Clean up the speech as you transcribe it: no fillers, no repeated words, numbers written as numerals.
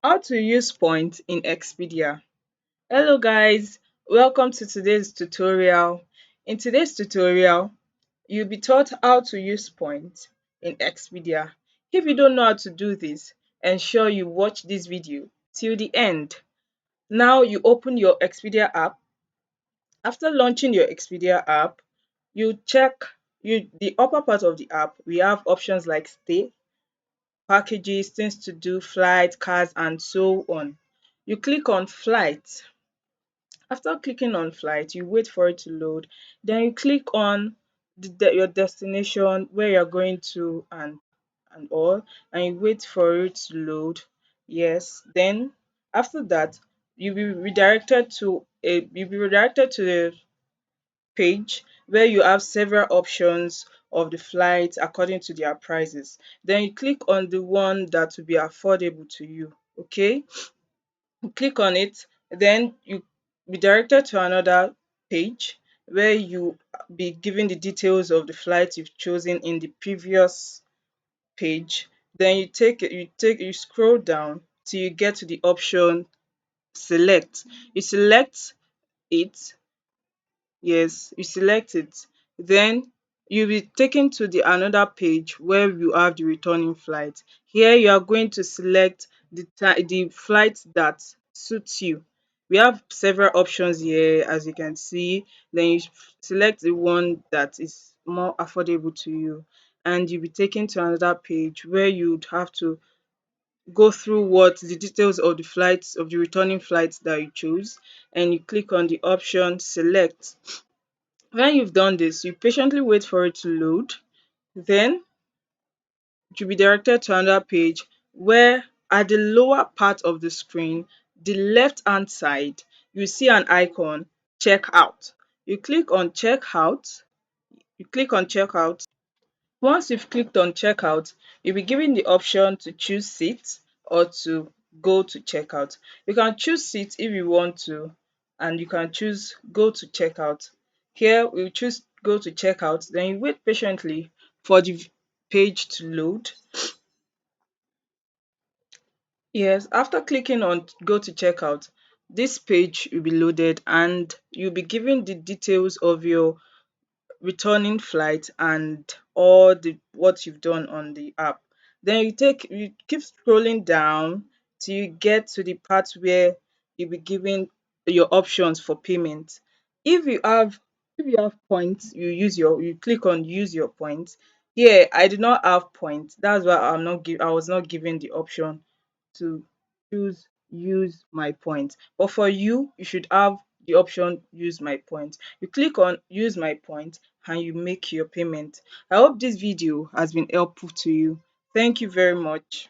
How to use points in Expedia. Hello guys, welcome to today's tutorial. In today's tutorial, you'll be taught how to use points in Expedia. If you don't know how to do this, ensure you watch this video till the end. Now you open your Expedia app. After launching your Expedia app, you check the upper part of the app. We have options like stay, packages, things to do, flights, cars, and so on. You click on flight. After clicking on flight, you wait for it to load. Then you click on your destination, where you're going to, and all, and you wait for it to load. Yes. Then after that, you'll be redirected to the page where you have several options of the flights according to their prices. Then you click on the one that will be affordable to you. Okay, you click on it, then you be directed to another page where you be given the details of the flight you've chosen in the previous page. Then you scroll down till you get to the option select. You select it. Yes, you select it. Then you'll be taken to the another page where you have the returning flight. Here you are going to select the flight that suits you. We have several options here, as you can see. Then you select the one that is more affordable to you, and you'll be taken to another page where you'd have to go through what the details of the returning flights that you choose, and you click on the option select. When you've done this, you patiently wait for it to load. Then you'll be directed to another page where at the lower part of the screen, the left hand side, you see an icon, check out. You click on check out. You click on check out. Once you've clicked on checkout, you'll be given the option to choose seat or to go to checkout. You can choose seat if you want to, and you can choose go to checkout. Here we choose go to checkout, then you wait patiently for the page to load. Yes, after clicking on go to checkout, this page will be loaded and you'll be given the details of your returning flight and all the what you've done on the app. Then you keep scrolling down till you get to the part where you'll be given your options for payment. If you have if you have points, you click on use your points. Here I do not have points. That's why I was not given the option to choose use my points. But for you, you should have the option use my points. You click on use my points and you make your payment. I hope this video has been helpful to you. Thank you very much.